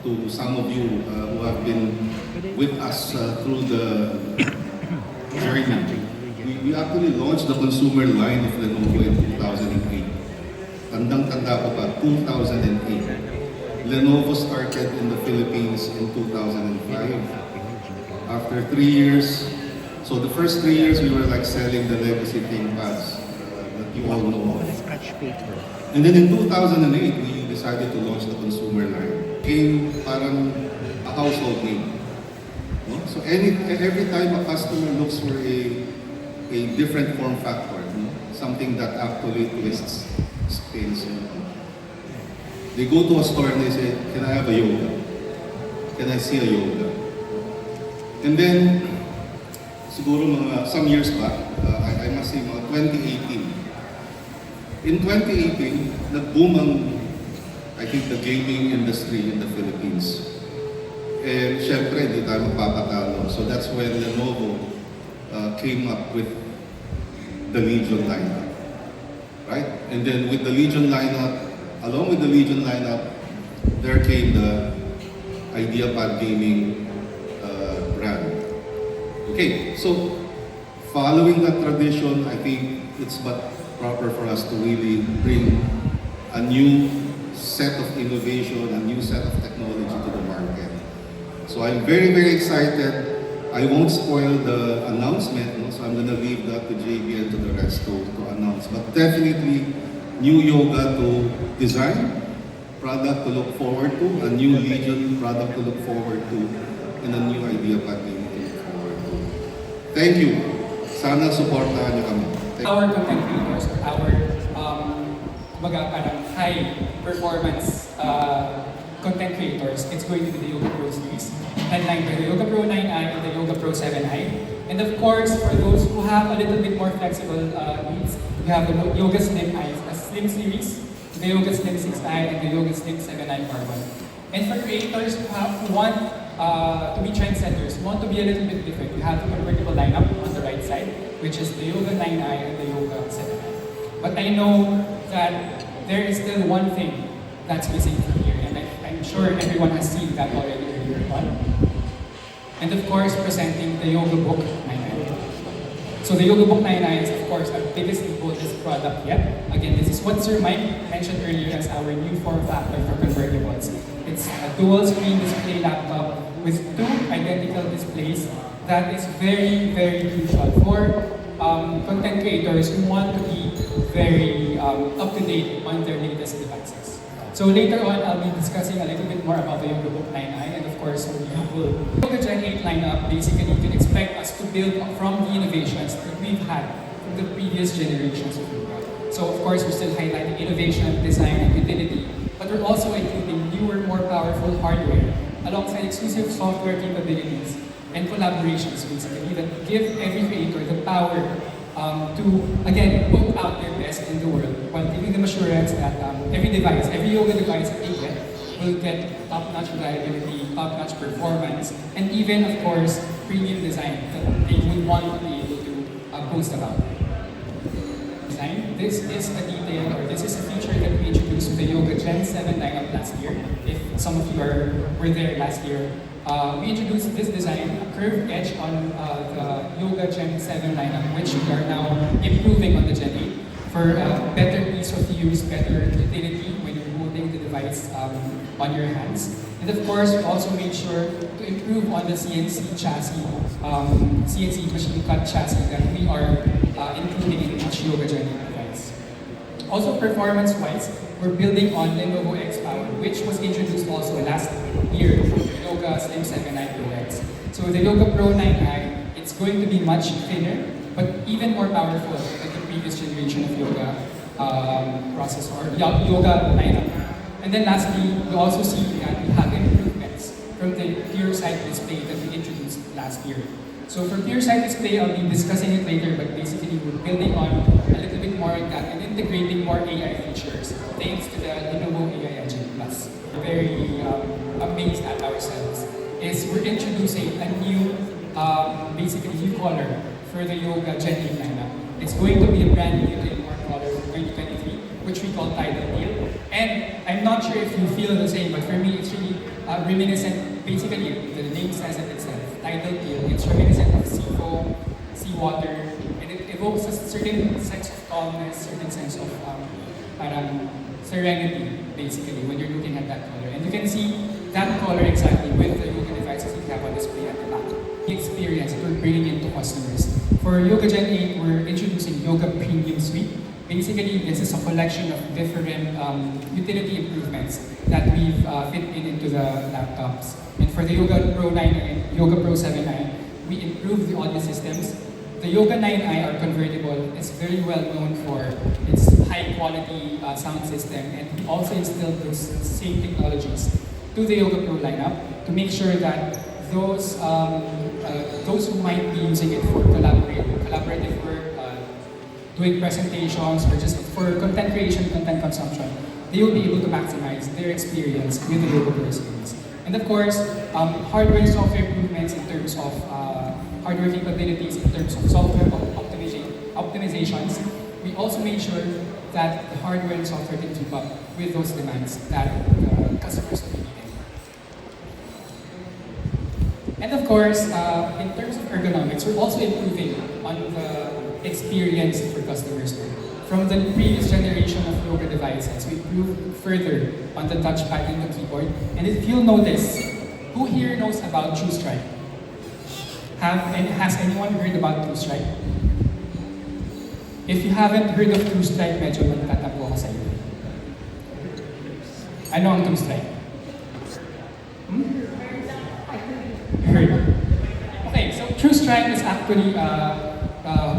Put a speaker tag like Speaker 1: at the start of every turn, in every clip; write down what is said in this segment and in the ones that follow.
Speaker 1: to some of you who have been with us through the journey. We actually launched the consumer line of Lenovo in 2008. Tandang-tanda ko pa, 2008. Lenovo started in the Philippines in 2005. After 3 years, so the first 3 years we were like selling the legacy ThinkPads that you all know of. And then in 2008, we decided to launch the consumer line. Came parang a household name. No? So every time a customer looks for a different form factor, no? Something that actually twists space. They go to a store and they say, "Can I have a yoga? Can I see a yoga?" And then, siguro some years back, I must say mga 2018. In 2018, nag-boom ang, I think, the gaming industry in the Philippines. And syempre, hindi tayo magpapatalo. So that's when Lenovo came up with the Legion lineup. Right? And then with the Legion lineup, along with the Legion lineup, there came the IdeaPad gaming brand. Okay, so following that tradition, I think it's but proper for us to really bring a new set of innovation, a new set of technology to the market. So I'm very, very excited. I won't spoil the announcement, no? So I'm gonna leave that to JB and to the rest to announce. But definitely, new yoga to design, product to look forward to, a new Legion product to look forward to, and a new IdeaPad to look forward to. Thank you. Sana supportahan niyo kami.
Speaker 2: Our content creators, our parang high performance content creators, it's going to be the Yoga Pro series, headlined by the Yoga Pro 9i and the Yoga Pro 7i. And of course, for those who have a little bit more flexible needs, we have the Yoga Slim series, the Yoga Slim 6i, and the Yoga Slim 7i Carbon. And for creators who want to be trendsetters, want to be a little bit different, we have the convertible lineup on the right side, which is the Yoga 9i and the Yoga 7i. But I know that there is still one thing that's missing from here, and I'm sure everyone has seen that already earlier on. And of course, presenting the Yoga Book 9i. So the Yoga Book 9i is of course our biggest and boldest product yet. Again, this is what Sir Mike mentioned earlier as our new form factor for convertibles. It's a dual screen display laptop with 2 identical displays that is very, very crucial for content creators who want to be very up-to-date on their latest devices. So later on, I'll be discussing a little bit more about the Yoga Book 9i, and of course, Yoga Gen 8 lineup, basically you can expect us to build from the innovations that we've had from the previous generations of Yoga. So of course, we're still highlighting innovation, design, and utility, but we're also including newer, more powerful hardware, alongside exclusive software capabilities and collaborations, basically, that give every creator the power to, again, put out their best in the world, while giving them assurance that every device, every yoga device that they get, will get top-notch reliability, top-notch performance, and even, of course, premium design that they would want to be able to post about. This is a detail, or this is a feature that we introduced with the Yoga Gen 7 lineup last year. If some of you were there last year, we introduced this design, a curved edge on the Yoga Gen 7 lineup, which we are now improving on the Gen 8 for better ease of use, better utility when you're holding the device on your hands. And of course, we also made sure to improve on the CNC chassis, CNC machine cut chassis that we are including in each Yoga Gen 8 device. Also, performance-wise, we're building on Lenovo X Power, which was introduced also last year from the Yoga Slim 7i Pro X. So the Yoga Pro 9i, it's going to be much thinner, but even more powerful than the previous generation of Yoga processor, Yoga lineup. And then lastly, we also see that we have improvements from the pure sight display that we introduced last year. So for pure sight display, I'll be discussing it later, but basically we're building on a little bit more on that and integrating more AI features thanks to the Lenovo AI Engine Plus. We're very amazed at ourselves is we're introducing a new, basically new color for the Yoga Gen 8 lineup. It's going to be a brand new trademark color for 2023, which we call Tidal Teal. And I'm not sure if you feel the same, but for me, it's really reminiscent. Basically, the name says it itself. Tidal feel. It's reminiscent of sea foam, sea water, and it evokes a certain sense of calmness, certain sense of parang serenity, basically, when you're looking at that color. And you can see that color exactly with the Yoga devices we have on display at the back. The experience that we're bringing into customers. For Yoga Gen 8, we're introducing Yoga Premium Suite. Basically, this is a collection of different utility improvements that we've fit into the laptops. And for the Yoga Pro 9 and Yoga Pro 7i, we improved the audio systems. The Yoga 9i are convertible. It's very well known for its high quality sound system, and we also instilled those same technologies to the Yoga Pro lineup to make sure that those who might be using it for collaborative work, doing presentations, or just for content creation, content consumption, they will be able to maximize their experience with the Yoga Pro series. And of course, hardware and software improvements in terms of hardware capabilities, in terms of software optimizations. We also made sure that the hardware and software can keep up with those demands that customers will be needing. And of course, in terms of ergonomics, we're also improving on the experience for customers. From the previous generation of Yoga devices, we improved further on the touchpad and the keyboard. And if you'll notice, who here knows about TrueStrike? Has anyone heard about TrueStrike? If you haven't heard of TrueStrike, medyo magtatampo ako sa iyo. Ano ang TrueStrike? Heard. Okay, so TrueStrike is actually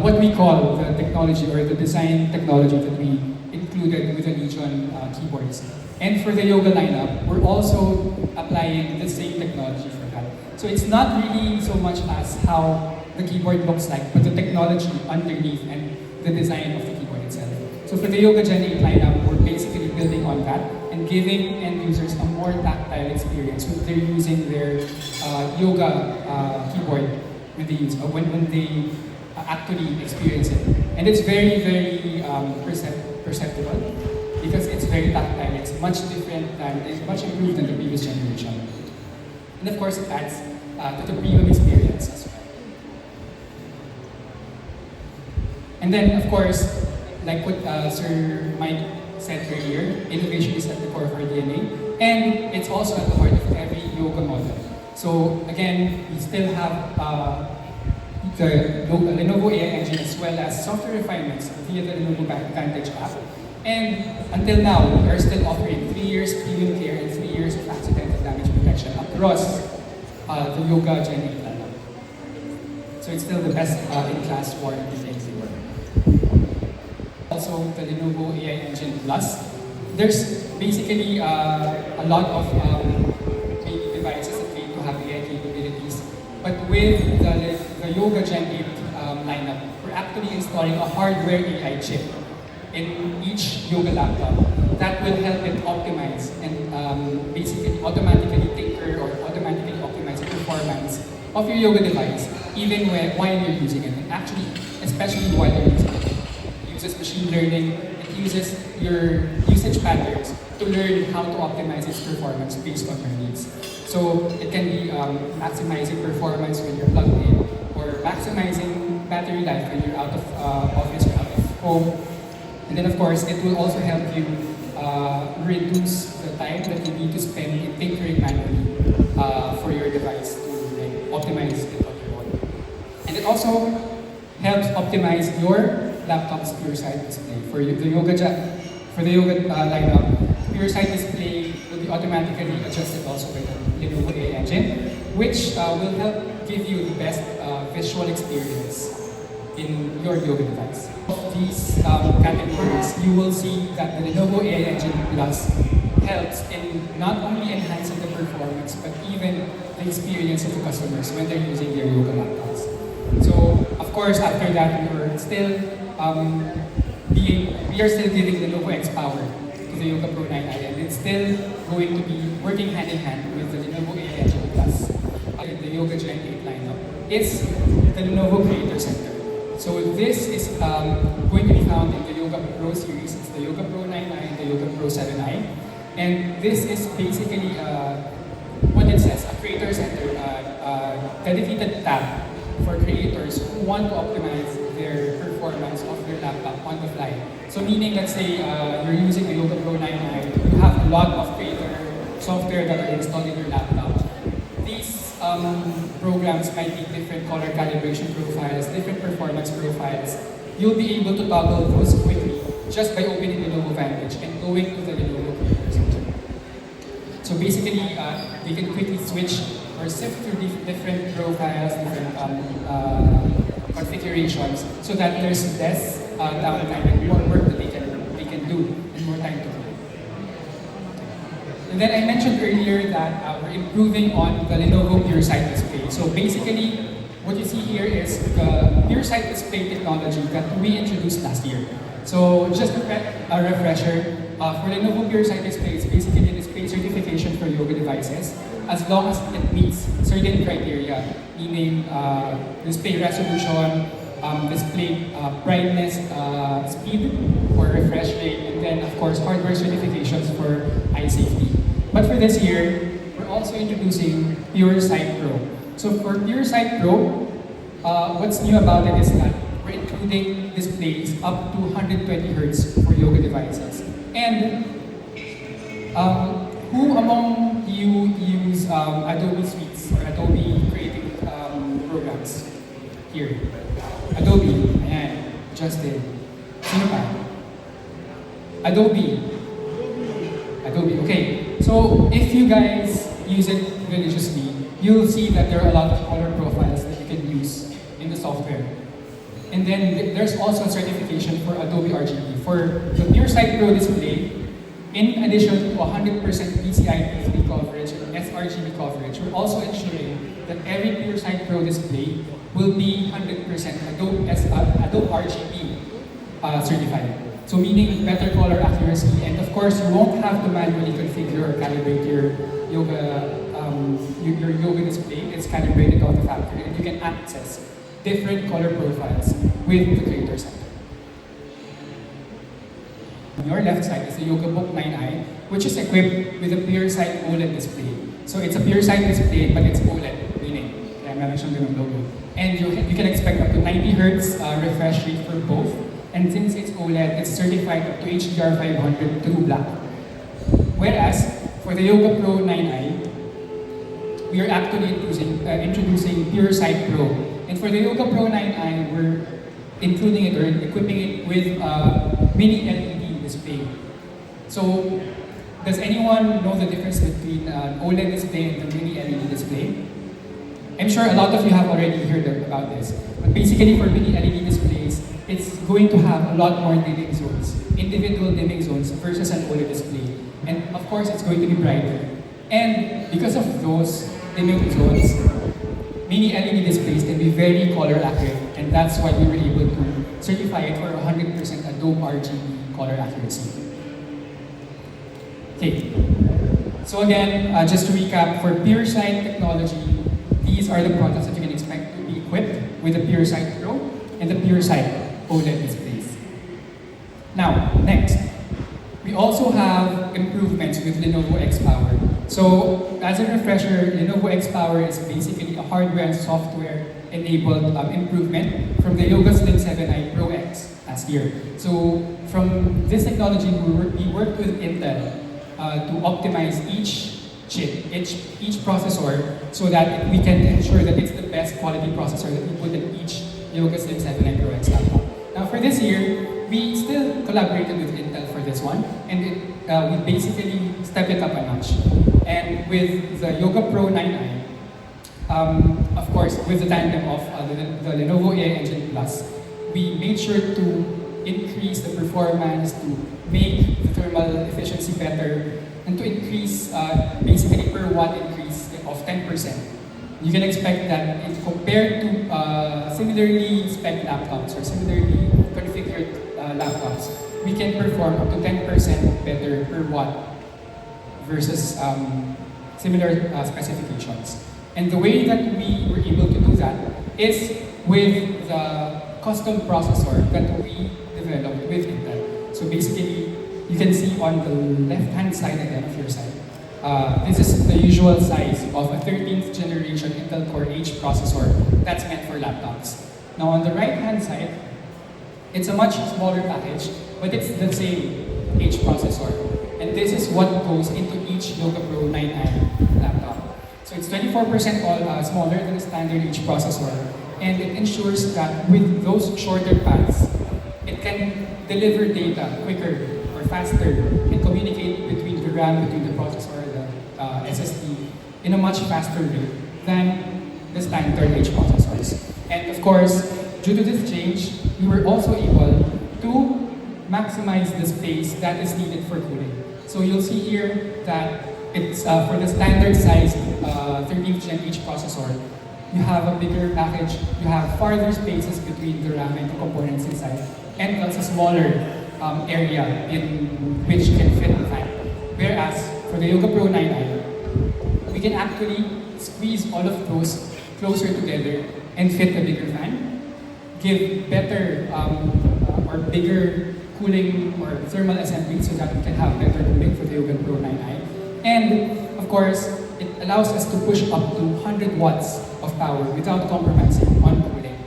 Speaker 2: what we call the technology or the design technology that we included with the Legion keyboards. And for the Yoga lineup, we're also applying the same technology for that. So it's not really so much as how the keyboard looks like, but the technology underneath and the design of the keyboard itself. So for the Yoga Gen 8 lineup, we're basically building on that and giving end users a more tactile experience when they're using their yoga keyboard when they actually experience it. And it's very, very perceptible because it's very tactile. It's much different than, it's much improved than the previous generation. And of course, it adds to the premium experience as well. And then, of course, like what Sir Mike said earlier, innovation is at the core of our DNA, and it's also at the heart of every yoga model. So again, we still have the Lenovo AI engine as well as software refinements via the Lenovo Vantage app. And until now, we are still offering 3 years premium care and 3 years of accidental damage protection across the Yoga Gen 8 lineup. So it's still the best in-class warranty everywhere. Also, the Lenovo AI Engine Plus. There's basically a lot of devices that claim to have AI capabilities. But with the Yoga Gen 8 lineup, we're actually installing a hardware AI chip in each Yoga laptop that will help it optimize and basically automatically tinker or automatically optimize the performance of your Yoga device even while you're using it. And actually, especially while you're using it. It uses machine learning, it uses your usage patterns to learn how to optimize its performance based on your needs. So it can be maximizing performance when you're plugged in or maximizing battery life when you're out of office or out of home. And then of course, it will also help you reduce the time that you need to spend in tinkering manually for your device to optimize it on your own. And it also helps optimize your laptop's pure side display. For the Yoga lineup, pure side display will be automatically adjusted also by the Lenovo AI engine, which will help give you the best visual experience in your Yoga device. Of these categories, you will see that the Lenovo AI Engine Plus helps in not only enhancing the performance, but even the experience of the customers when they're using their Yoga laptops. So, of course, after that, we are still giving Lenovo X Power to the Yoga Pro 9i, and it's still going to be working hand in hand with the Lenovo AI Engine Plus. The Yoga Gen 8 lineup is the Lenovo Creator Center. So this is going to be found in the Yoga Pro series. It's the Yoga Pro 9i and the Yoga Pro 7i. And this is basically what it says, a creator center, dedicated tab for creators who want to optimize their performance of their laptop on the fly. So meaning, let's say you're using a Yoga Pro 9i, you have a lot of creator software that are installed in your laptop. These programs might be different color calibration profiles, different performance profiles. You'll be able to toggle those quickly just by opening the Lenovo Vantage and going to the Lenovo Creator Center. So basically, we can quickly switch or sift through different profiles, different configurations, so that there's less downtime and more work that they can do and more time to do. And then I mentioned earlier that we're improving on the Lenovo Pure Sight display. So basically, what you see here is the Pure Sight display technology that we introduced last year. So just a refresher, for Lenovo Pure Sight display, it's basically a display certification for Yoga devices as long as it meets certain criteria, meaning display resolution, display brightness, speed or refresh rate, and then of course hardware certifications for eye safety. But for this year, we're also introducing Pure Sight Pro. So for Pure Sight Pro, what's new about it is that we're including displays up to 120 Hz for Yoga devices. And who among you use Adobe Suites or Adobe creative programs here? Adobe, ayan, Justin. Sino pa? Adobe, okay. So if you guys use it religiously, you'll see that there are a lot of color profiles that you can use in the software. And then there's also a certification for Adobe RGB. For the Pure Sight Pro display, in addition to 100% PCI P3 coverage and sRGB coverage, we're also ensuring that every Pure Sight Pro display will be 100% Adobe RGB certified. So meaning better color accuracy, and of course you won't have to manually configure or calibrate your yoga display. It's calibrated out of factory, and you can access different color profiles with the Creator Center. On your left side is the YogaBook 9i, which is equipped with a Pure Sight OLED display. So it's a Pure Sight display, but it's OLED, meaning, kaya meron siyang ganung logo. And you can expect up to 90 Hz refresh rate for both. And since it's OLED, it's certified up to HDR500 True Black. Whereas, for the Yoga Pro 9i, we are actually introducing Pure Sight Pro. And for the Yoga Pro 9i, we're including it or equipping it with a mini LED display. So, does anyone know the difference between an OLED display and the mini LED display? I'm sure a lot of you have already heard about this. But basically for mini LED displays, it's going to have a lot more dimming zones, individual dimming zones versus an OLED display. And of course, it's going to be brighter. And because of those dimming zones, mini LED displays can be very color accurate, and that's why we were able to certify it for 100% Adobe RGB color accuracy. Okay, so again, just to recap, for Pure Sight technology, these are the products that you can expect to be equipped with the Pure Sight Pro and the Pure Sight OLED displays. Now, next, we also have improvements with Lenovo X-Power. So, as a refresher, Lenovo X-Power is basically a hardware and software-enabled improvement from the Yoga Slim 7i Pro X last year. So, from this technology, we worked with Intel to optimize each chip, each processor, so that we can ensure that it's the best quality processor that we put in each Yoga Slim 7i Pro X laptop. Now, for this year, we still collaborated with Intel for this one, and we basically stepped it up a notch. And with the Yoga Pro 9i, of course, with the tandem of the Lenovo AI Engine Plus, we made sure to increase the performance, to make the thermal efficiency better, and to increase basically per watt increase of 10%. You can expect that if compared to similarly spec laptops or similarly configured laptops, we can perform up to 10% better per watt versus similar specifications. And the way that we were able to do that is with the custom processor that we developed with Intel. So basically, you can see on the left-hand side again of your side, this is the usual size of a 13th generation Intel Core H processor that's meant for laptops. Now on the right-hand side, it's a much smaller package, but it's the same H processor. And this is what goes into each Yoga Pro 9i laptop. So it's 24% smaller than the standard H processor, and it ensures that with those shorter paths, it can deliver data quicker or faster and communicate between the RAM, between the processor, the SSD in a much faster rate than the standard H processors. And of course, due to this change, we were also able to maximize the space that is needed for cooling. So you'll see here that it's for the standard size 13th Gen H processor, you have a bigger package, you have farther spaces between the RAM and the components inside, and also smaller area in which you can fit the fan. Whereas for the Yoga Pro 9i, we can actually squeeze all of those closer together and fit a bigger fan, give better or bigger cooling or thermal assembly so that we can have better cooling for the Yoga Pro 9i. And of course, it allows us to push up to 100 watts of power without compromising on cooling.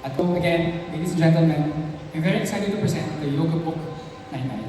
Speaker 2: At home again, ladies and gentlemen, I'm very excited to present the Yoga Book 9i.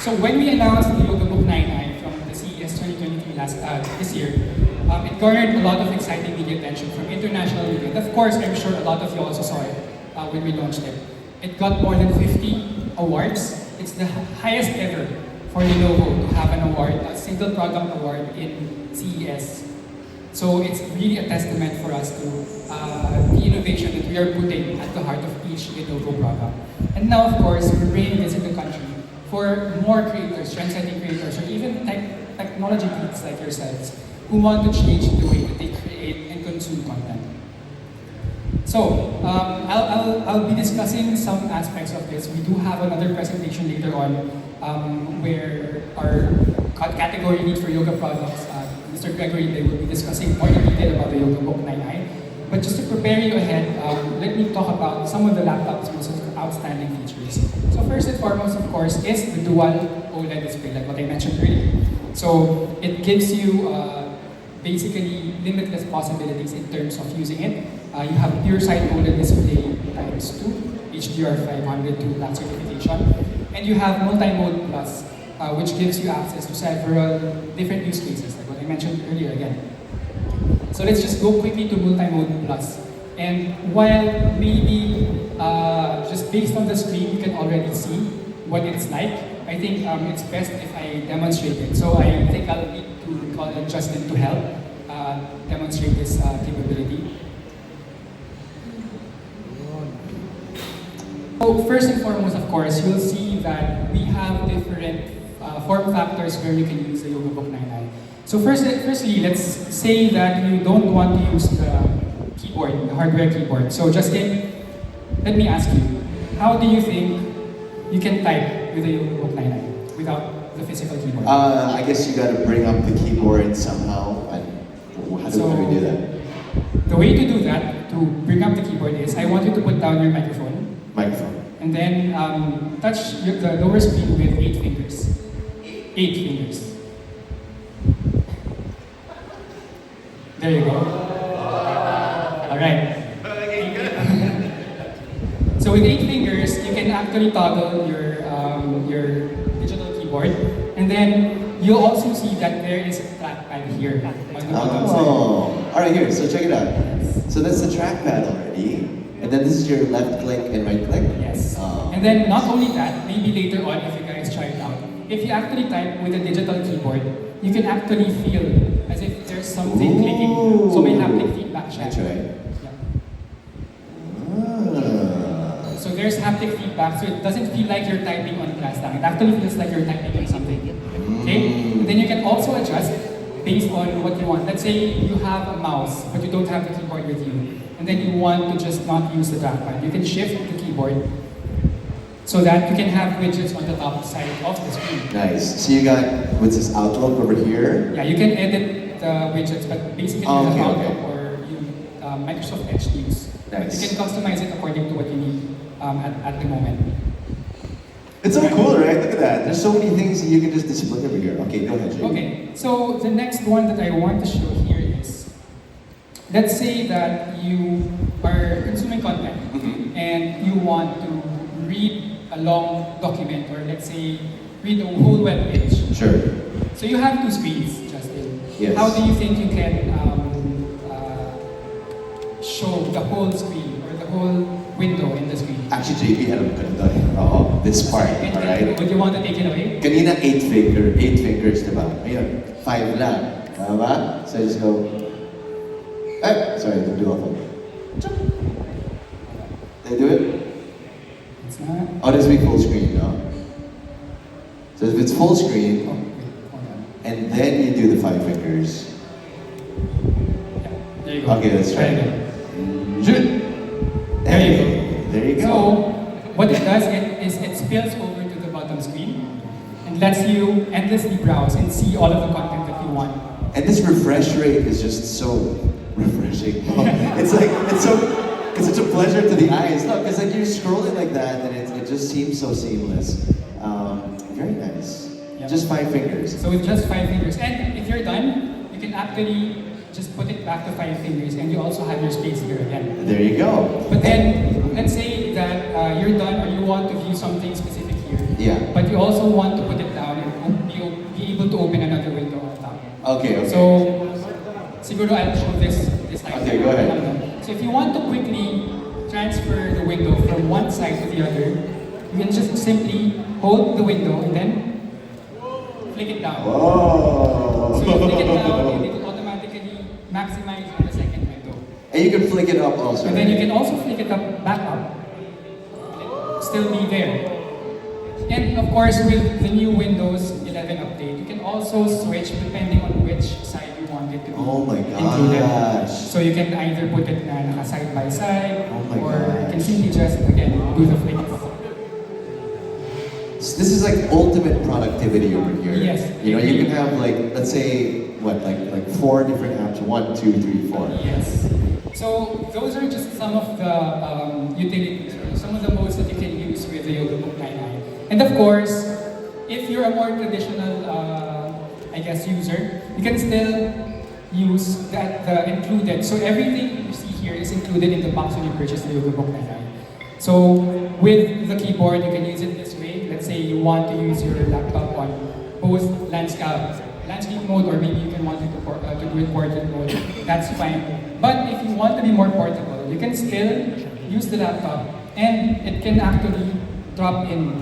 Speaker 2: So when we announced the Yoga Book 9i from the CES 2023 this year, it garnered a lot of exciting media attention from international media. And of course, I'm sure a lot of you also saw it when we launched it. It got more than 50 awards. It's the highest ever for Lenovo to have an award, a single product award in CES. So it's really a testament for us to the innovation that we are putting at the heart of each Lenovo product. And now, of course, we're bringing this in the country for more creators, trend-setting creators, or even technology geeks like yourselves who want to change the way that they create and consume content. So, I'll be discussing some aspects of this. We do have another presentation later on where our category lead for yoga products, Mr. Gregory, they will be discussing more in detail about the Yoga Book 9i. But just to prepare you ahead, let me talk about some of the laptop's most outstanding features. So first and foremost, of course, is the dual OLED display, like what I mentioned earlier. So it gives you basically limitless possibilities in terms of using it. You have pure side OLED display times 2, HDR 500 to that certification, and you have multi-mode plus, which gives you access to several different use cases, like what I mentioned earlier again. So let's just go quickly to multi-mode plus. And while maybe just based on the screen you can already see what it's like, I think it's best if I demonstrate it. So I think I'll need to call on Justin to help demonstrate this capability. So first and foremost, of course, you'll see that we have different form factors where you can use the Yoga Book 9i. So firstly, let's say that you don't want to use the keyboard, the hardware keyboard. So Justin, let me ask you, how do you think you can type with the Yoga Book 9i without the physical keyboard?
Speaker 3: I guess you gotta bring up the keyboard somehow. How do we do that?
Speaker 2: The way to do that, to bring up the keyboard, is I want you to put down your microphone. And then touch the lower screen with 8 fingers. 8 fingers. There you go. Alright. So with 8 fingers, you can actually toggle your digital keyboard. And then you'll also see that there is a trackpad here on the bottom side.
Speaker 3: Alright, here, so check it out. So that's the trackpad already. And then this is your left click and right click?
Speaker 2: Yes.
Speaker 3: Oh.
Speaker 2: And then not only that, maybe later on if you guys try it out, if you actually type with a digital keyboard, you can actually feel as if there's something clicking. So may haptic feedback siya.
Speaker 3: That's right.
Speaker 2: Yeah. So there's haptic feedback, so it doesn't feel like you're typing on glass lang. It actually feels like you're typing on something. Okay? And then you can also adjust based on what you want. Let's say you have a mouse, but you don't have the keyboard with you. And then you want to just not use the trackpad. You can shift the keyboard so that you can have widgets on the top side of the screen.
Speaker 3: Nice. So you got, what's this, Outlook over here?
Speaker 2: Yeah, you can edit the widgets, but basically you have Outlook or you, Microsoft Edge to use.
Speaker 3: Nice.
Speaker 2: You can customize it according to what you need at the moment.
Speaker 3: It's so cool, right? Look at that. There's so many things that you can just display over here. Okay, go ahead, Jay.
Speaker 2: Okay, so the next one that I want to show here is, let's say that you are consuming content and you want to read a long document, or let's say read a whole web page.
Speaker 3: Sure.
Speaker 2: So you have two screens, Justin.
Speaker 3: Yes.
Speaker 2: How do you think you can show the whole screen or the whole window in the screen?
Speaker 3: Actually, JP, alam ko na to. This part, alright?
Speaker 2: Would you want to take it away?
Speaker 3: Kanina, 8 fingers, diba? Ngayon, 5 lang. Tama ba? So I just go, sorry, don't do all Did I do it?
Speaker 2: It's not.
Speaker 3: Oh, this will be full screen, no? So if it's full screen,
Speaker 2: Oh, wait, hold on.
Speaker 3: and then you do the 5 fingers.
Speaker 2: Yeah, there you go.
Speaker 3: Okay, let's try
Speaker 2: again.
Speaker 3: it.
Speaker 2: There you go.
Speaker 3: There you go.
Speaker 2: So, what it does is it spills over to the bottom screen and lets you endlessly browse and see all of the content that you want.
Speaker 3: And this refresh rate is just so refreshing. It's like, it's such a pleasure to the eyes. Look, it's like you're scrolling like that and it just seems so seamless. Very nice.
Speaker 2: Yep.
Speaker 3: Just 5 fingers.
Speaker 2: So with just 5 fingers. And if you're done, you can actually just put it back to 5 fingers and you also have your space here again.
Speaker 3: There you go.
Speaker 2: But then, let's say that you're done or you want to view something specific here.
Speaker 3: Yeah.
Speaker 2: But you also want to put it down and be able to open another window on top.
Speaker 3: Okay.
Speaker 2: So, siguro I'll show this time.
Speaker 3: Okay, go ahead.
Speaker 2: So if you want to quickly transfer the window from one side to the other, you can just simply hold the window and then flick it down.
Speaker 3: Whoa.
Speaker 2: So you flick it down and it will automatically maximize on the second window.
Speaker 3: And you can flick it up also.
Speaker 2: And then you can also flick it up, back up, and still be there. And of course, with the new Windows 11 update, you can also switch depending on which side you want it to be
Speaker 3: Oh my
Speaker 2: included.
Speaker 3: gosh.
Speaker 2: So you can either put it na side by side,
Speaker 3: Oh my
Speaker 2: or you can
Speaker 3: gosh.
Speaker 2: simply just, again, do the flick.
Speaker 3: So this is like ultimate productivity over here.
Speaker 2: Yes.
Speaker 3: You know, you can have like, let's say, what, like 4 different apps. 1, 2, 3, 4.
Speaker 2: Yes. So those are just some of the utilities, or some of the modes that you can use with the YogaBook 9i. And of course, if you're a more traditional, I guess, user, you can still use the included. So everything you see here is included in the box when you purchase the YogaBook 9i. So with the keyboard, you can use it this way. Let's say you want to use your laptop on both landscape mode, or maybe you can want it to do it portrait mode. That's fine. But if you want to be more portable, you can still use the laptop, and it can actually drop in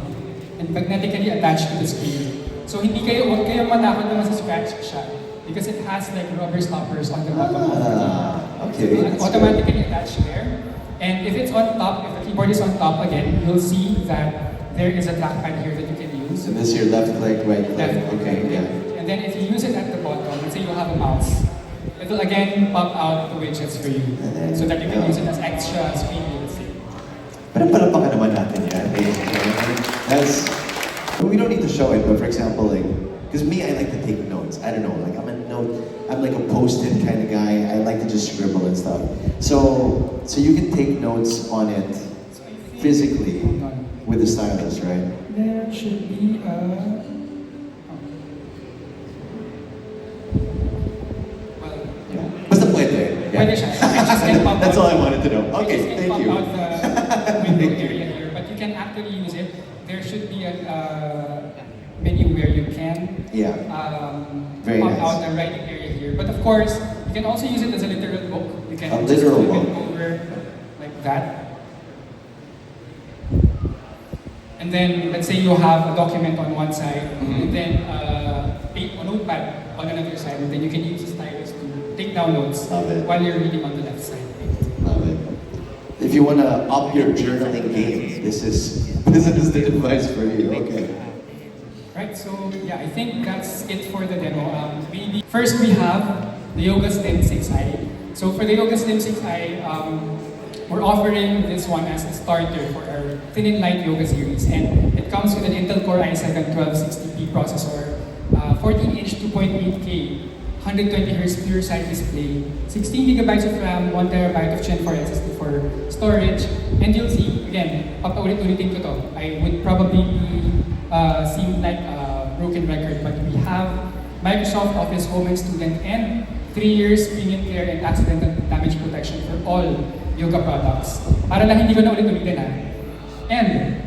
Speaker 2: and magnetically attach to the screen. So hindi kayo, huwag kayong matakot na scratch siya, because it has like rubber stoppers on the bottom of the
Speaker 3: Okay.
Speaker 2: so it's automatically attached there. And if it's on top, if the keyboard is on top again, you'll see that there is a trackpad here that you can use.
Speaker 3: So this is your left click, right click.
Speaker 2: Left.
Speaker 3: Okay, yeah.
Speaker 2: And then if you use it at the bottom, let's say you have a mouse, it'll again pop out the widgets for you, so that you can use it as extra screen real estate.
Speaker 3: Pero palapakan naman natin yan. That's, we don't need to show it, but for example, like, because me, I like to take notes. I don't know, like I'm like a post-it kind of guy. I like to just scribble and stuff. So you can take notes on it physically with the stylus, right?
Speaker 2: There should be a... Well,
Speaker 3: Yeah. Basta pwede.
Speaker 2: pwede siya. It just can pop
Speaker 3: That's
Speaker 2: out.
Speaker 3: all I wanted to know.
Speaker 2: It
Speaker 3: Okay,
Speaker 2: just can
Speaker 3: thank
Speaker 2: pop
Speaker 3: you.
Speaker 2: out the window area here, but you can actually use it. There should be a menu where you can
Speaker 3: Yeah. Very
Speaker 2: pop
Speaker 3: nice.
Speaker 2: out the writing area here. But of course, you can also use it as a literal book. You can
Speaker 3: A
Speaker 2: just
Speaker 3: literal
Speaker 2: flip it
Speaker 3: book.
Speaker 2: over like that. And then, let's say you have a document on one side,
Speaker 3: Mhm.
Speaker 2: and then a notepad on another side, and then you can use the stylus to take down notes
Speaker 3: Love it.
Speaker 2: while you're reading on the left side.
Speaker 3: Love it. If you want to up your journaling game, this is the device for you. Okay.
Speaker 2: Right, so yeah, I think that's it for the demo. First we have the Yoga Slim 6i. So for the Yoga Slim 6i, we're offering this one as a starter for our thin and light yoga series. And it comes with an Intel Core i7 1260p processor, 14-inch 2.8K, 120Hz pure side display, 16 gigabytes of RAM, 1 terabyte of Gen 4 SSD for storage. And you'll see, again, papaulit-ulitin ko to, I would probably be seem like a broken record, but we have Microsoft Office Home and Student and 3 years premium care and accidental damage protection for all yoga products. Para lang hindi ko na ulit-ulitin ha. And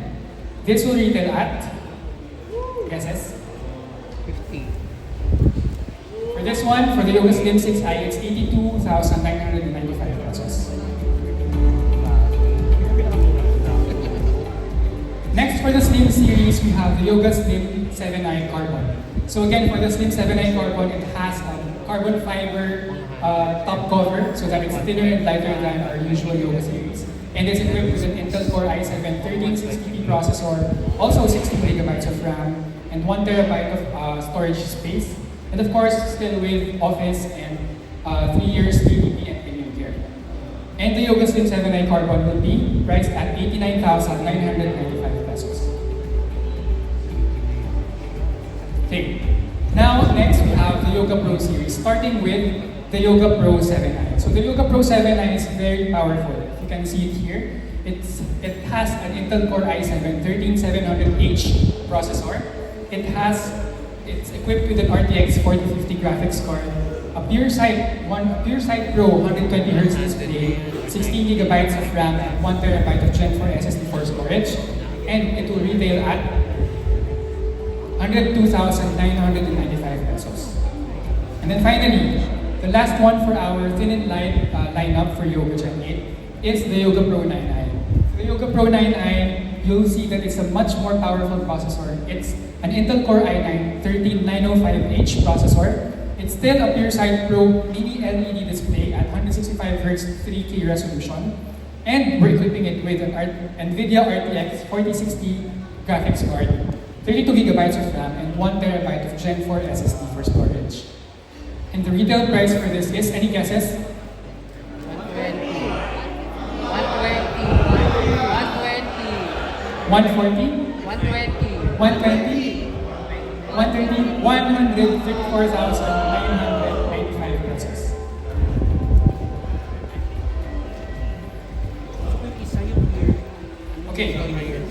Speaker 2: this will retail at, guesses?
Speaker 4: 50.
Speaker 2: For this one, for the Yoga Slim 6i, it's 82,995 pesos. Next for the Slim series, we have the Yoga Slim 7i Carbon. So again, for the Slim 7i Carbon, it has a carbon fiber top cover so that it's thinner and lighter than our usual Yoga series. And it's equipped with an Intel Core i7 1360p processor, also 16 gigabytes of RAM, and 1 terabyte of storage space. And of course, still with Office and 3 years PPP and premium care. And the Yoga Slim 7i Carbon will be priced at 89,995 pesos. Okay, now next we have the Yoga Pro series, starting with the Yoga Pro 7i. So the Yoga Pro 7i is very powerful. You can see it here. It has an Intel Core i7 13700H processor. It's equipped with an RTX 4050 graphics card, a PureSight Pro 120Hz display, 16 gigabytes of RAM, and 1 terabyte of Gen 4 SSD for storage, and it will retail at 102,995 pesos. And then finally, the last one for our thin and light lineup for Yoga Gen 8 is the Yoga Pro 9i. For the Yoga Pro 9i, you'll see that it's a much more powerful processor. It's an Intel Core i9 13905H processor. It's still a PureSight Pro mini LED display at 165Hz 3K resolution. And we're equipping it with an NVIDIA RTX 4060 graphics card, 32 gigabytes of RAM, and 1 terabyte of Gen 4 SSD for storage. And the retail price for this is, any guesses?
Speaker 4: 120.
Speaker 2: 134,995 pesos. Okay,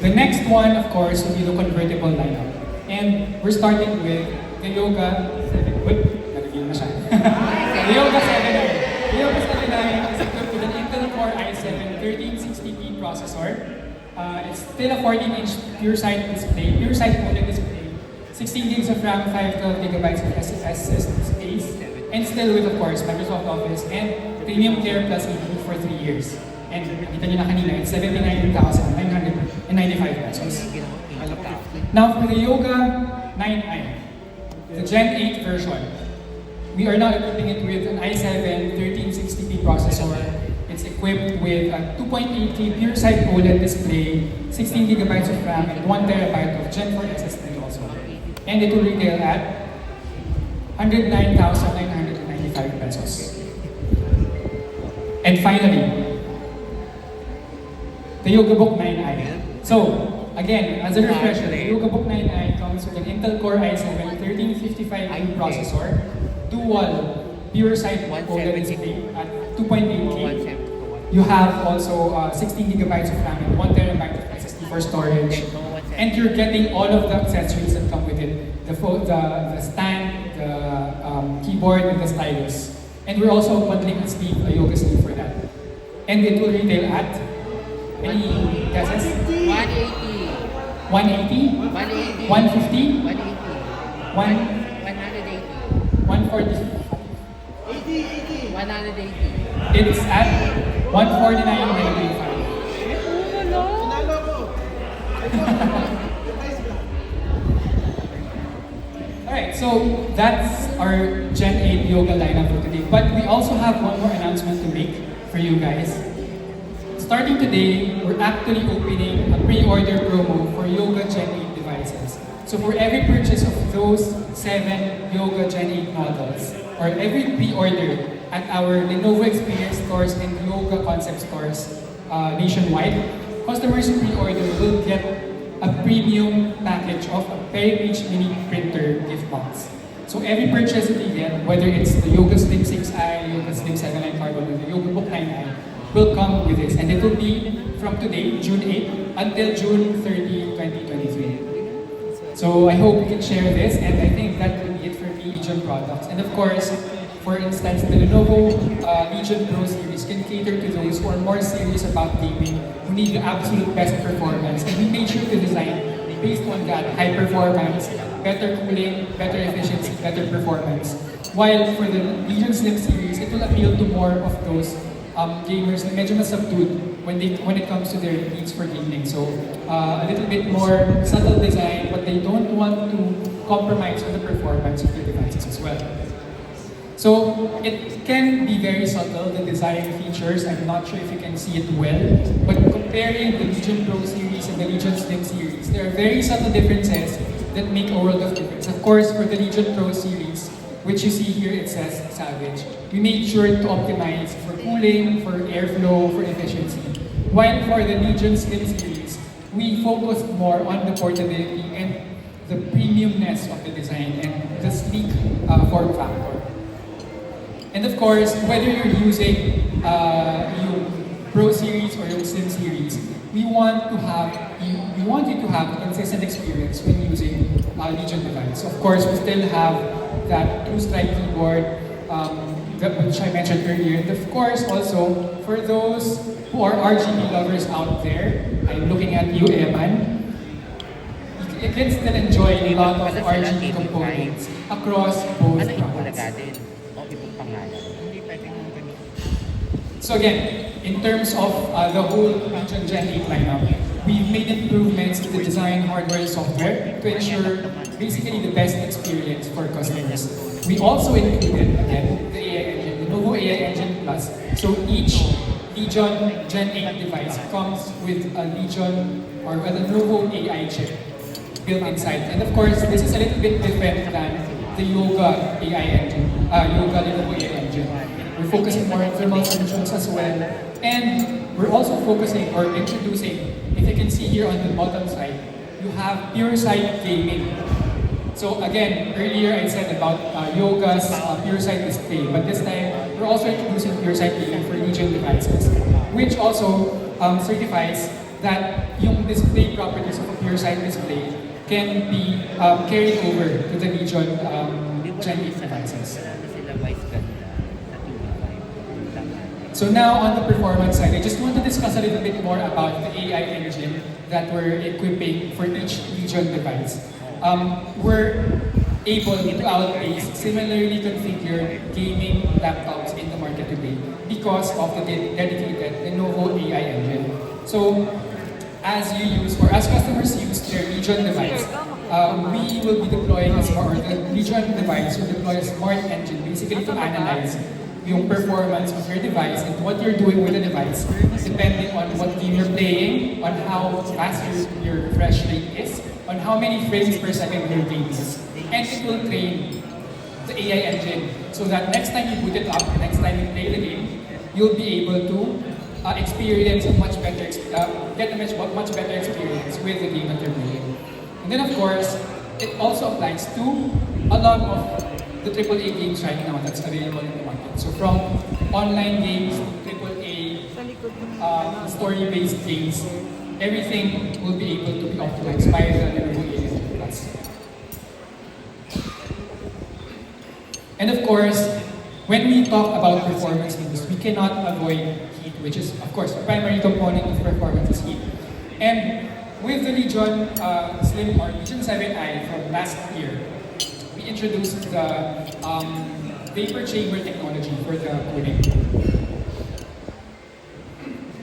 Speaker 2: the next one, of course, will be the convertible lineup. And we're starting with the Yoga 7. Wait, nalagyan na siya. The Yoga 7i. The Yoga 7i is equipped with an Intel Core i7 1360p processor. It's still a 14-inch PureSight display, PureSight OLED display, 16 gigs of RAM, 512 gigabytes of SSD space, and still with, of course, Microsoft Office and Premium Care Plus ED for 3 years. And nakita niyo na kanina, it's 79,995 pesos. Now for the Yoga 9i, the Gen 8 version, we are now equipping it with an i7 1360p processor. It's equipped with a 2.8K PureSight OLED display, 16 gigabytes of RAM, and 1 terabyte of Gen 4 SSD also. And it will retail at 109,995 pesos. And finally, the YogaBook 9i. So, again, as a refresher, the YogaBook 9i comes with an Intel Core i7 1355U processor, dual PureSight OLED display at 2.8K. You have also 16 gigabytes of RAM and 1 terabyte of SSD for storage. And you're getting all of the accessories that come with it. The stand, the keyboard, and the stylus. And we're also bundling a yoga sleeve for that. And it will retail at, any guesses?
Speaker 4: 180.
Speaker 2: 180?
Speaker 4: 180.
Speaker 2: 150?
Speaker 4: 180.
Speaker 2: 140?
Speaker 4: 180.
Speaker 2: It's at 149.95. Alright, so that's our Gen 8 yoga lineup for today. But we also have one more announcement to make for you guys. Starting today, we're actually opening a pre-order promo for Yoga Gen 8 devices. So for every purchase of those 7 Yoga Gen 8 models, or every pre-order at our Lenovo Experience stores and Yoga Concept stores nationwide, customers who pre-order will get a premium package of a very rich mini printer gift box. So every purchase that you get, whether it's the Yoga Slim 6i, Yoga Slim 7i Carbon, or the Yoga Book 9i, will come with this. And it will be from today, June 8, until June 30, 2023. So I hope you can share this, and I think that will be it for the Legion products. And of course, for instance, the Lenovo Legion Pro series can cater to those who are more serious about gaming, who need the absolute best performance. And we made sure to design based on that high performance, better cooling, better efficiency, better performance. While for the Legion Slim series, it will appeal to more of those gamers na medyo mas subdued when it comes to their needs for gaming. So a little bit more subtle design, but they don't want to compromise on the performance of their devices as well. So it can be very subtle, the design features. I'm not sure if you can see it well, but comparing the Legion Pro series and the Legion Slim series, there are very subtle differences that make a world of difference. Of course, for the Legion Pro series, which you see here, it says Savage. We made sure to optimize for cooling, for airflow, for efficiency. While for the Legion Slim series, we focused more on the portability and the premiumness of the design and the sleek form factor. And of course, whether you're using yung Pro series or yung Slim series, we want you to have a consistent experience when using Legion device. Of course, we still have that two-strike keyboard which I mentioned earlier. And of course, also for those who are RGB lovers out there, I'm looking at you, Eman. You can still enjoy a lot of RGB components across both products. So again, in terms of the whole Legion Gen 8 lineup, we've made improvements to the design, hardware, and software to ensure basically the best experience for customers. We also included, again, the AI engine, the Lenovo AI Engine Plus. So each Legion Gen 8 device comes with a Legion or a Lenovo AI chip built inside. And of course, this is a little bit different than the Yoga AI engine, Yoga Lenovo AI engine. We're focusing more on thermal solutions as well. And we're also focusing or introducing, if you can see here on the bottom side, you have pure sight gaming. So again, earlier I said about Yoga's pure sight display, but this time we're also introducing pure sight gaming for Legion devices, which also certifies that yung display properties of a pure sight display can be carried over to the Legion Gen 8 devices. So now on the performance side, I just want to discuss a little bit more about the AI engine that we're equipping for each Legion device. We're able to outpace similarly configured gaming laptops in the market today because of the dedicated Lenovo AI engine. So as customers use their Legion device, we will be deploying the Legion device will deploy a smart engine basically to analyze yung performance of your device and what you're doing with the device depending on what game you're playing, on how fast your refresh rate is, on how many frames per second your game is. And it will train the AI engine so that next time you boot it up, next time you play the game, you'll be able to experience a much better, get a much better experience with the game that you're playing. And then of course, it also applies to a lot of the AAA games right now that's available in the market. So from online games, AAA, story-based games, everything will be able to be optimized by the Lenovo AI Engine Plus. And of course, when we talk about performance games, we cannot avoid heat, which is of course the primary component of performance is heat. And with the Legion Slim or Legion 7i from last year, we introduced the vapor chamber technology for the cooling.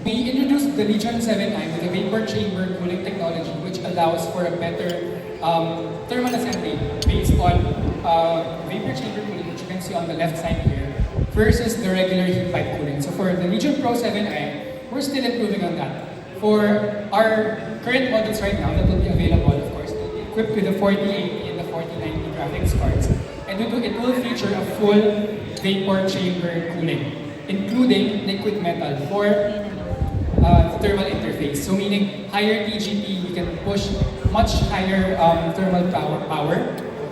Speaker 2: We introduced the Legion 7i with a vapor chamber cooling technology which allows for a better thermal assembly based on vapor chamber cooling, which you can see on the left side here, versus the regular heat pipe cooling. So for the Legion Pro 7i, we're still improving on that. For our current models right now that will be available, of course, they'll be equipped with the 4080 and the 4090 graphics cards. And it will feature a full vapor chamber cooling, including liquid metal for thermal interface. So meaning higher TGP, we can push much higher thermal power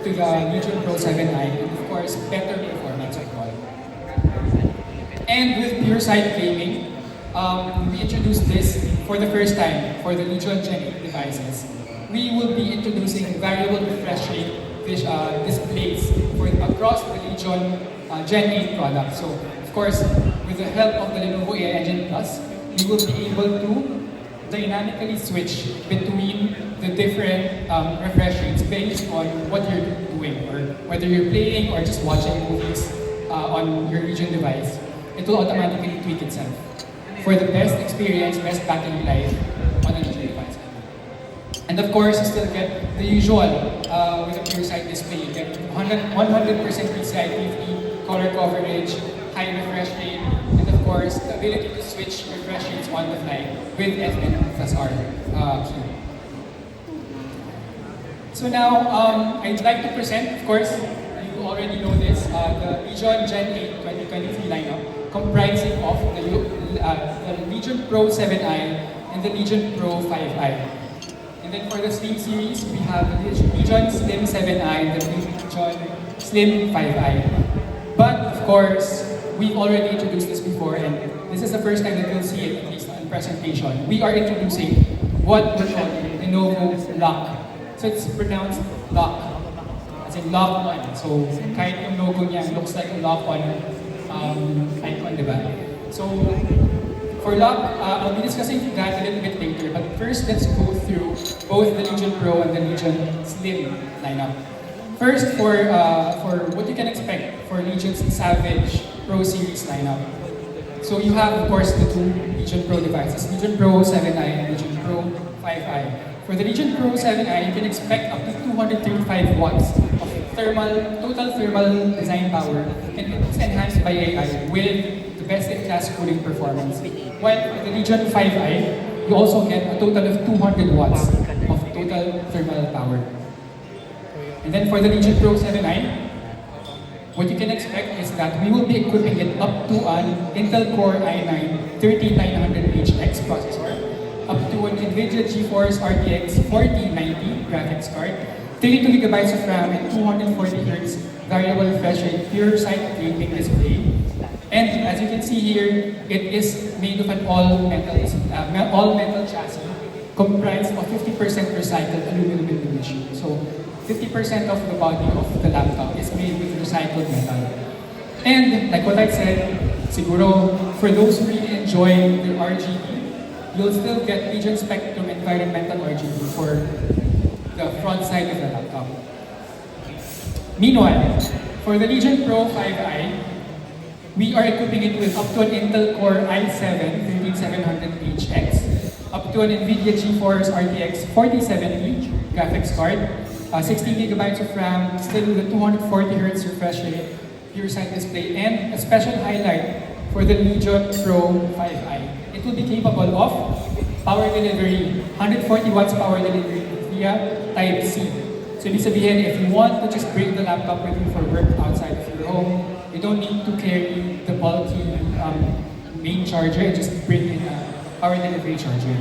Speaker 2: to the Legion Pro 7i, and of course, better performance overall. And with pure side gaming, we introduced this for the first time for the Legion Gen 8 devices. We will be introducing variable refresh rate displays across the Legion Gen 8 product. So, of course, with the help of the Lenovo AI Engine Plus, we will be able to dynamically switch between the different refresh rates based on what you're doing, or whether you're playing or just watching movies on your Legion device. It will automatically tweak itself for the best experience, best battery life on a Legion device. And of course, you still get the usual with a pure sight display. You get 100% PCI 50, color coverage, high refresh rate, and of course, the ability to switch refresh rates on the fly with FN+R key. So now, I'd like to present, of course, you already know this, the Legion Gen 8 2023 lineup, comprising of the Legion Pro 7i and the Legion Pro 5i. And then for the Slim series, we have the Legion Slim 7i and the Legion Slim 5i. But of course, we've already introduced this before, and this is the first time that you'll see it, at least in presentation. We are introducing what we're calling Lenovo LOQ. So it's pronounced LOQ, as in lock on. So kahit yung logo niya looks like a lock on icon, diba? So for LOQ, I'll be discussing that a little bit later. But first, let's go through both the Legion Pro and the Legion Slim lineup. First, for what you can expect for Legion's Savage Pro Series lineup. So you have, of course, the two Legion Pro devices, Legion Pro 7i and Legion Pro 5i. For the Legion Pro 7i, you can expect up to 235 watts of total thermal design power, and it's enhanced by AI with the best-in-class cooling performance. While for the Legion 5i, you also get a total of 200 watts of total thermal power. And then for the Legion Pro 7i, what you can expect is that we will be equipping it up to an Intel Core i9 13900HX processor, up to an NVIDIA GeForce RTX 4090 graphics card, 32 GB of RAM and 240 Hz variable refresh rate pure sight gaming display. And as you can see here, it is made of an all-metal chassis comprised of 50% recycled aluminum insulation. So 50% of the body of the laptop is made with recycled metal. And like what I said, siguro for those who really enjoy the RGB, you'll still get Legion Spectrum environmental RGB for the front side of the laptop. Meanwhile, for the Legion Pro 5i, we are equipping it with up to an Intel Core i7 13700HX, up to an NVIDIA GeForce RTX 4070 graphics card, 16 GB of RAM, still with a 240 Hz refresh rate, pure sight display, and a special highlight for the Legion Pro 5i. It will be capable of power delivery, 140 watts power delivery via Type-C. So ibig sabihin, if you want to just bring the laptop with you for work outside of your home, you don't need to carry the bulky main charger, and just bring in a power delivery charger.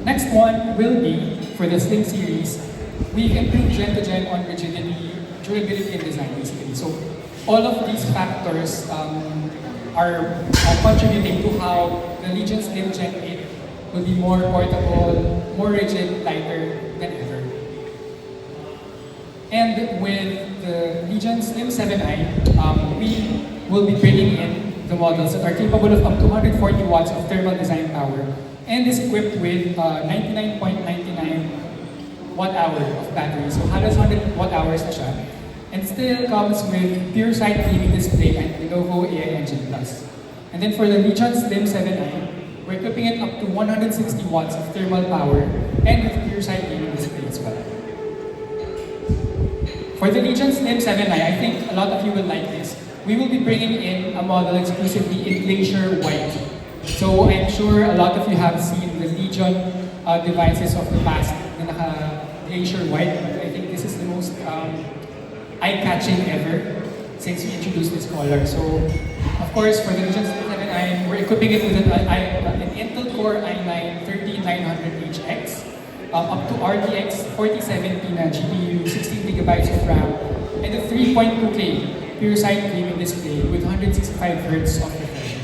Speaker 2: Next one will be, for the Slim series, we've improved gen-to-gen on rigidity, durability, and design basically. So all of these factors are contributing to how the Legion Slim Gen 8 will be more portable, more rigid, lighter than ever. And with the Legion Slim 7i, we will be bringing in the models that are capable of up to 140 watts of thermal design power, and is equipped with 99.99 watt-hour of battery. So halos 100 watt-hours na siya. And still comes with pure sight gaming display and Lenovo AI Engine Plus. And then for the Legion Slim 7i, we're equipping it up to 160 watts of thermal power and with pure side gaming display as well. For the Legion Slim 7i, I think a lot of you will like this. We will be bringing in a model exclusively in Glacier White. So I'm sure a lot of you have seen the Legion devices of the past na naka-Glacier White. But I think this is the most eye-catching ever since we introduced this color. So, of course, for the Legion Slim 7i, we're equipping it with an Intel Core i9-13900HX, up to RTX 4070 na GPU, 16GB of RAM, and a 3.2K pure side gaming display with 165Hz of refresh.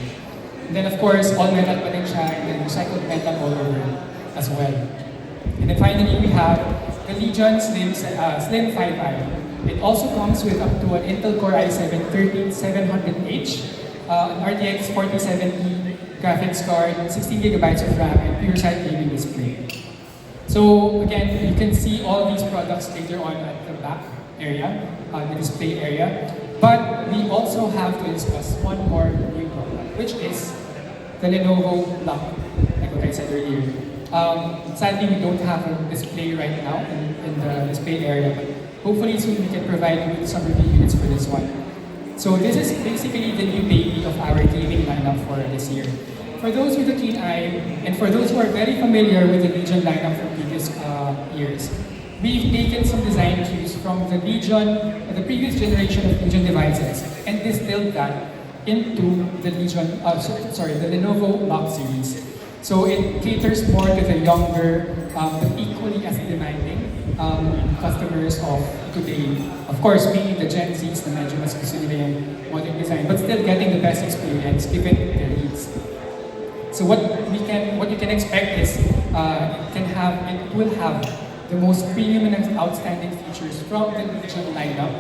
Speaker 2: And then of course, all metal pa din siya, and then recycled metal all over as well. And then finally, we have the Legion Slim 5i. It also comes with up to an Intel Core i7-13700H, an RTX 4070 graphics card, 16GB of RAM, and pure side gaming display. So again, you can see all these products later on at the back area, the display area. But we also have to discuss one more new product, which is the Lenovo LOQ, like what I said earlier. Sadly, we don't have a display right now in the display area, but hopefully soon we can provide you with some review units for this one. So this is basically the new baby of our gaming lineup for this year. For those with a keen eye, and for those who are very familiar with the Legion lineup from previous years, we've taken some design cues from the previous generation of Legion devices, and distilled that into the the Lenovo LOQ series. So it caters more to the younger, but equally as demanding customers of today. Of course, being the Gen Zs na medyo mas gusto nila yung modern design, but still getting the best experience given their needs. So what you can expect is it will have the most premium and outstanding features from the Legion lineup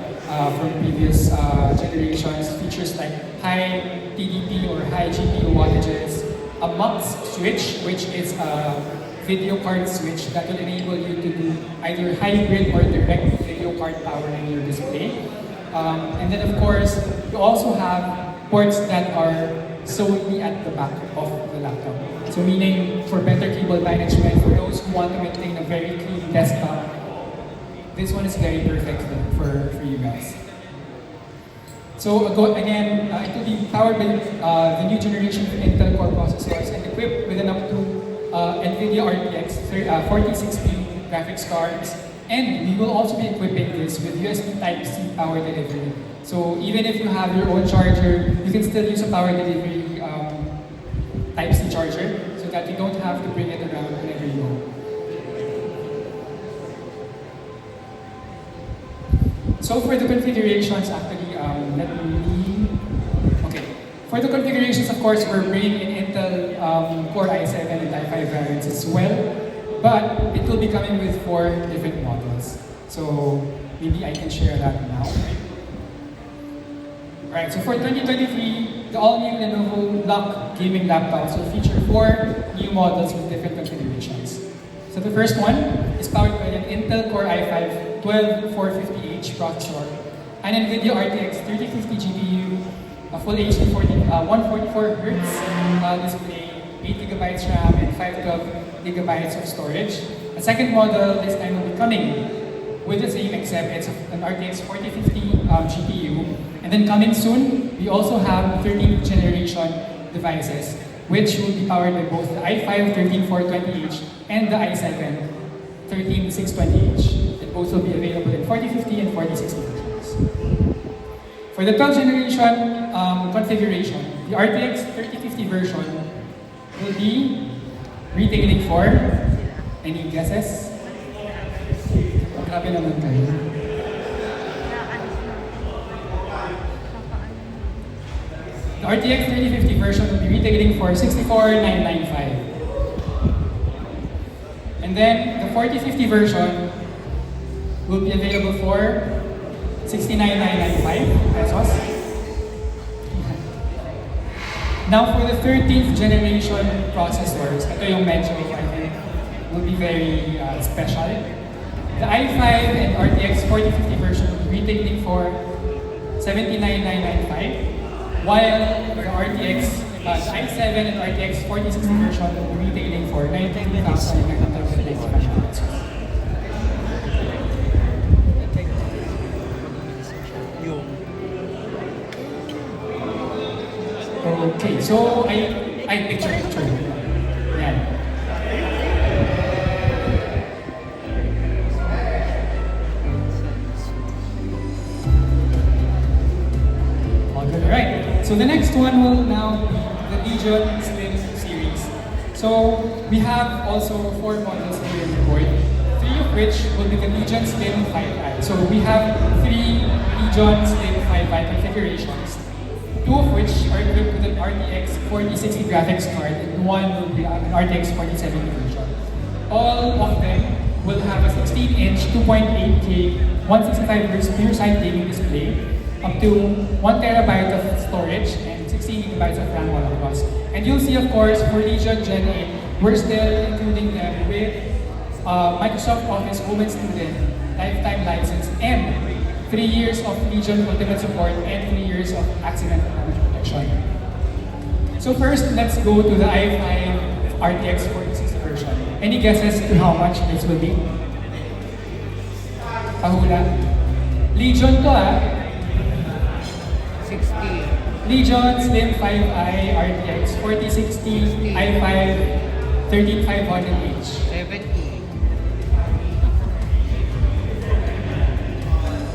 Speaker 2: from previous generations. Features like high TDP or high GPU wattages, a MUX switch, which is a video card switch that will enable you to do either hybrid or direct video card power in your display. And then of course, you also have ports that are solely at the back of the laptop. So meaning, for better cable management, for those who want to maintain a very clean desktop, this one is very perfect for you guys. So again, it will be powered by the new generation of Intel Core processors and equipped with an up to NVIDIA RTX 4060 graphics cards. And we will also be equipping this with USB Type-C power delivery. So even if you have your own charger, you can still use a power delivery Type-C charger so that you don't have to bring it around whenever you go. So for the configurations, actually, For the configurations, of course, we're bringing in Intel Core i7 and i5 variants as well, but it will be coming with 4 different models. So maybe I can share that now. Right, so for 2023, the all-new Lenovo LOQ gaming laptops will feature 4 new models with different configurations. So the first one is powered by an Intel Core i5 12450H processor, an NVIDIA RTX 3050 GPU, a full HD 144Hz display, 8GB RAM, and 512GB of storage. A second model this time will be coming with the same, except it's an RTX 4050 GPU. And then coming soon, we also have 13th generation devices, which will be powered by both the i5 13420H and the i7 13620H. And both will be available in 4050 and 4060 versions. For the 12th generation configuration, the RTX 3050 version will be retailing for, any guesses? Grabe naman kayo. The RTX 3050 version will be retailing for $64,995. And then the 4050 version will be available for $69,995 pesos. Now for the 13th generation processors, ito yung medyo I think will be very special. The i5 and RTX 4050 version will be retailing for $79,995, while the RTX the i7 and RTX 4060 version will be retailing for 19,995 pesos. Okay, so I picture. Yan. Alright, so the next one will now be the Legion Slim series. So we have also 4 models here in the board, 3 of which will be the Legion Slim 5i. So we have 3 Legion Slim 5i configurations, 2 of which are equipped with an RTX 4060 graphics card and 1 will be an RTX 4070 version. All of them will have a 16-inch 2.8K 165Hz pure side gaming display, up to 1 terabyte of storage and 16 gigabytes of RAM all across. And you'll see, of course, for Legion Gen 8, we're still including them with Microsoft Office Home and Student lifetime license and 3 years of Legion Ultimate support and 3 years of accidental damage protection. So first, let's go to the i5 RTX 4060 version. Any guesses to how much this will be? Pahula. Legion to ah.
Speaker 4: 60.
Speaker 2: Legion Slim 5i RTX 4060 i5 13500H.
Speaker 4: 70.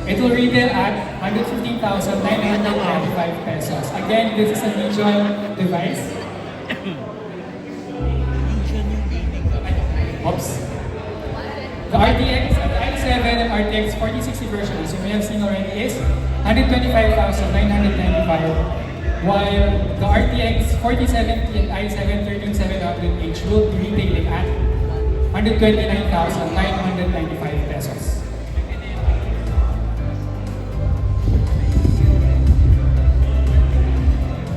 Speaker 2: It will retail at 115,995 pesos. Again, this is a Legion device. Oops. The RTX, the i7 and RTX 4060 version, as you may have seen already, is 125,995, while the RTX 4070 and i7 13700H will be retailing at 129,995 pesos.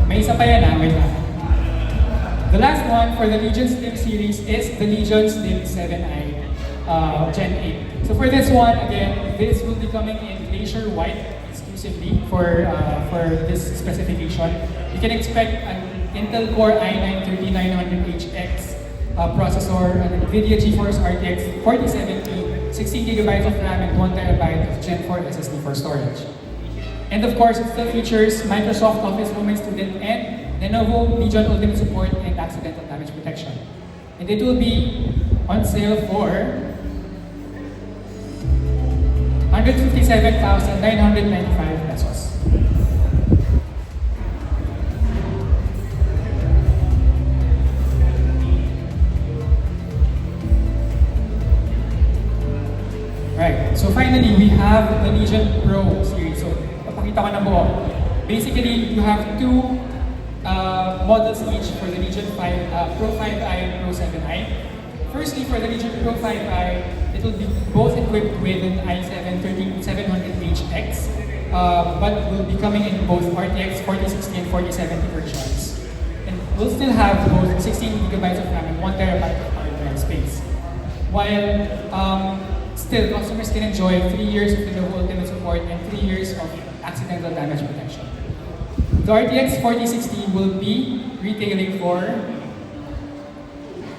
Speaker 2: May isa pa yan, wait lang. The last one for the Legion Slim series is the Legion Slim 7i Gen 8. So for this one, again, this will be coming in Glacier White exclusively for this specification. You can expect an Intel Core i9-3900HX processor, an NVIDIA GeForce RTX 4070, 16GB of RAM and 1TB of Gen 4 SSD for storage. And of course, it still features Microsoft Office Home and Student and Lenovo Legion Ultimate support and accidental damage protection. And it will be on sale for 157,995 pesos. Right, so finally, we have the Legion Pro series. So, papakita ko na po. Basically, you have 2 models each for the Legion Pro 5i and Pro 7i. Firstly, for the Legion Pro 5i, it will be both equipped with an i7 13700HX, but will be coming in both RTX 4060 and 4070 versions. And will still have both 16GB of RAM and 1TB of hard drive space. While still, customers can enjoy 3 years of Lenovo Ultimate support and 3 years of accidental damage protection. The RTX 4060 will be retailing for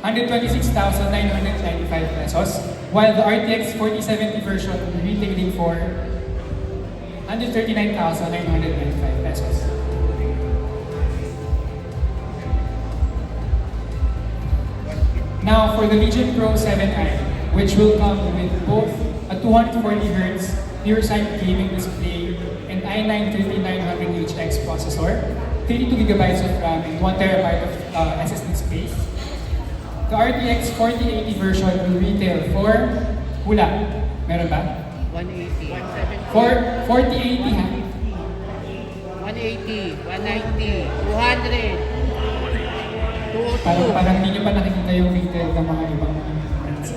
Speaker 2: 126,995 pesos, while the RTX 4070 version will be retailing for 139,995 pesos. Now for the Legion Pro 7i, which will come with both a 240Hz pure side gaming display and i9-3900HX processor, 32GB of RAM and 1TB of SSD space. The RTX 4080 version will retail for, hula, meron ba?
Speaker 4: 180.
Speaker 2: 4080 ha?
Speaker 4: 180. 190. 200. 202.
Speaker 2: Parang hindi nyo pa nakikita yung retail ng mga ibang brands.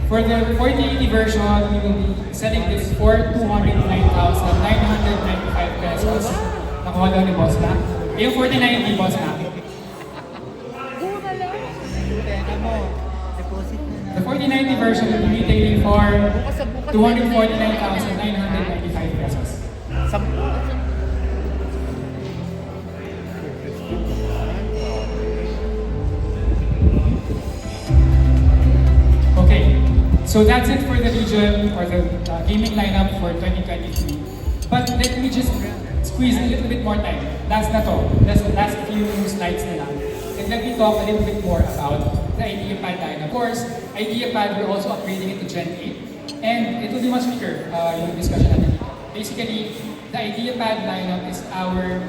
Speaker 2: For the 4080 version, we will be selling this for 209,995 pesos. Nakuha daw ni Boss na. Yung 4090, Boss na. The 4090 version will be retailing for 249,995 pesos. So that's it for the region or the gaming lineup for 2023. But let me just squeeze a little bit more time. Last na to. Last few slides na lang. And let me talk a little bit more about the IdeaPad lineup. Of course, IdeaPad, we're also upgrading it to Gen 8. And it will be much bigger, yung discussion natin dito. Basically, the IdeaPad lineup is our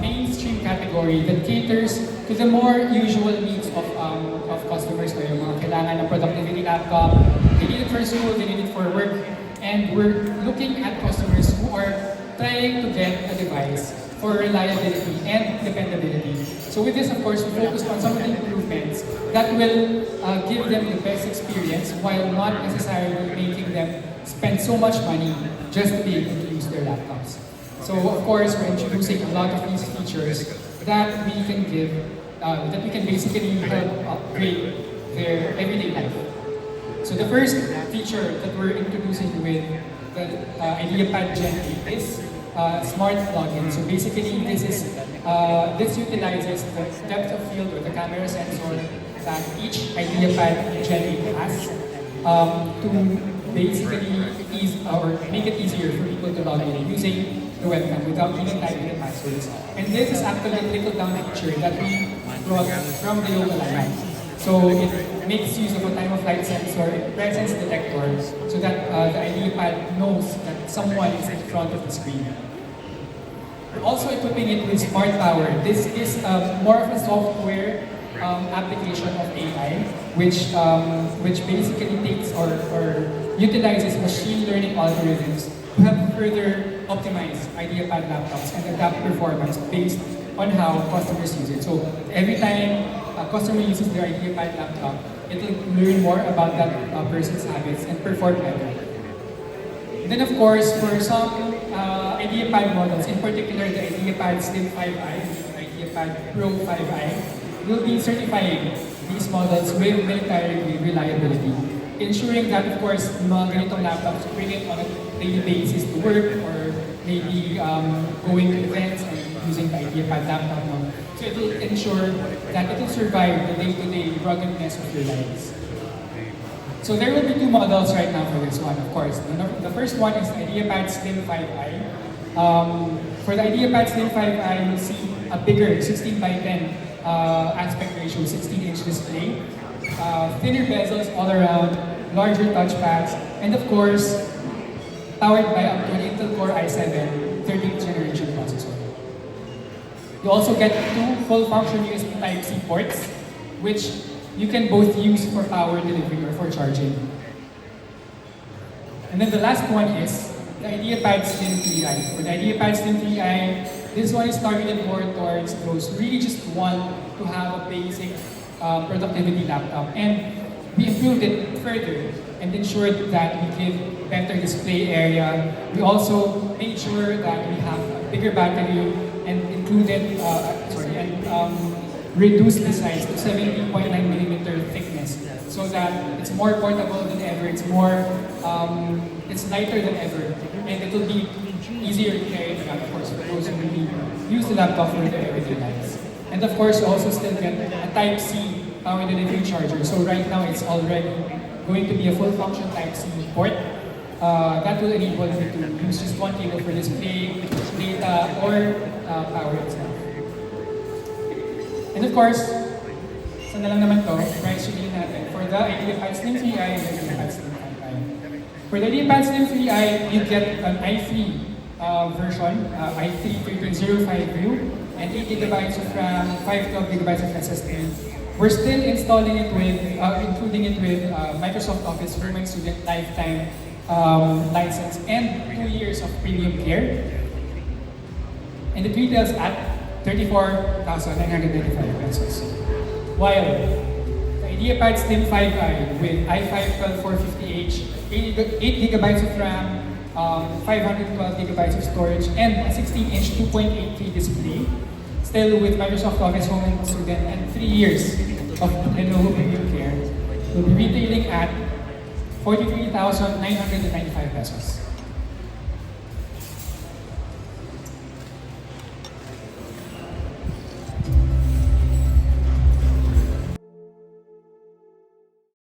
Speaker 2: mainstream category that caters to the more usual needs of customers. So yung mga kailangan ng productivity laptop, they need it for school, they need it for work. And we're looking at customers who are trying to get a device for reliability and dependability. So with this, of course, we focused on some of the improvements that will give them the best experience while not necessarily making them spend so much money just to be able to use their laptops. So of course, we're introducing a lot of these features that we can give, that we can basically help upgrade their everyday life. So the first feature that we're introducing with the IdeaPad Gen 8 is smart login. So basically, this utilizes the depth of field or the camera sensor that each IdeaPad Gen 8 has to basically make it easier for people to log in using the webcam without even typing the passwords. And this is actually a trickle-down feature that we brought from the Lenovo lineup. So it makes use of a time-of-flight sensor and presence detector so that the IdeaPad knows that someone is in front of the screen. We're also equipping it with Smart Power. This is more of a software application of AI, which basically takes or utilizes machine learning algorithms to help further optimize IdeaPad laptops and adapt performance based on how customers use it. So every time a customer uses their IdeaPad laptop, it will learn more about that person's habits and perform better. Then of course, for some IdeaPad models, in particular the IdeaPad Slim 5i, IdeaPad Pro 5i, will be certifying these models with military reliability, ensuring that of course mga ganitong laptops bring it on a daily basis to work or maybe going to events and using the IdeaPad laptop. So it will ensure that it will survive the day-to-day ruggedness of your lives. So there will be two models right now for this one, of course. The first one is IdeaPad Slim 5i. For the IdeaPad Slim 5i, you'll see a bigger 16 by 10 aspect ratio, 16-inch display, thinner bezels all around, larger touchpads, and of course, powered by up to an Intel Core i7 13th generation processor. You also get two full-function USB Type-C ports, which you can both use for power delivery or for charging. And then the last one is the IdeaPad Slim 3i. For the IdeaPad Slim 3i, this one is targeted more towards those who really just want to have a basic productivity laptop. And we improved it further and ensured that we give better display area. We also made sure that we have a bigger battery and included, reduced the size to 17.9mm thickness so that it's more portable than ever, it's lighter than ever, and it will be easier to carry around, of course, for those who really use the laptop for their everyday lives. And of course, you also still get a Type-C power delivery charger. So right now, it's already going to be a full-function Type-C port. That will enable you to use just one cable for display, data, or power itself. And of course, saan na lang naman to, price reveal natin for the IdeaPad Slim 3i and the IdeaPad Slim 5i. For the IdeaPad Slim 3i, you get an i3 version, i3 1305U, and 8GB of RAM, 512GB of SSD. We're still installing it with, including it with Microsoft Office for my student lifetime license and 2 years of premium care. And it retails at 34,995 pesos. While the IdeaPad Slim 5i with i5-12450H, 8GB of RAM, 512GB of storage, and a 16-inch 2.83 display, still with Microsoft Office Home and Student, and 3 years of Lenovo Premium Care, will be retailing at 43,995 pesos.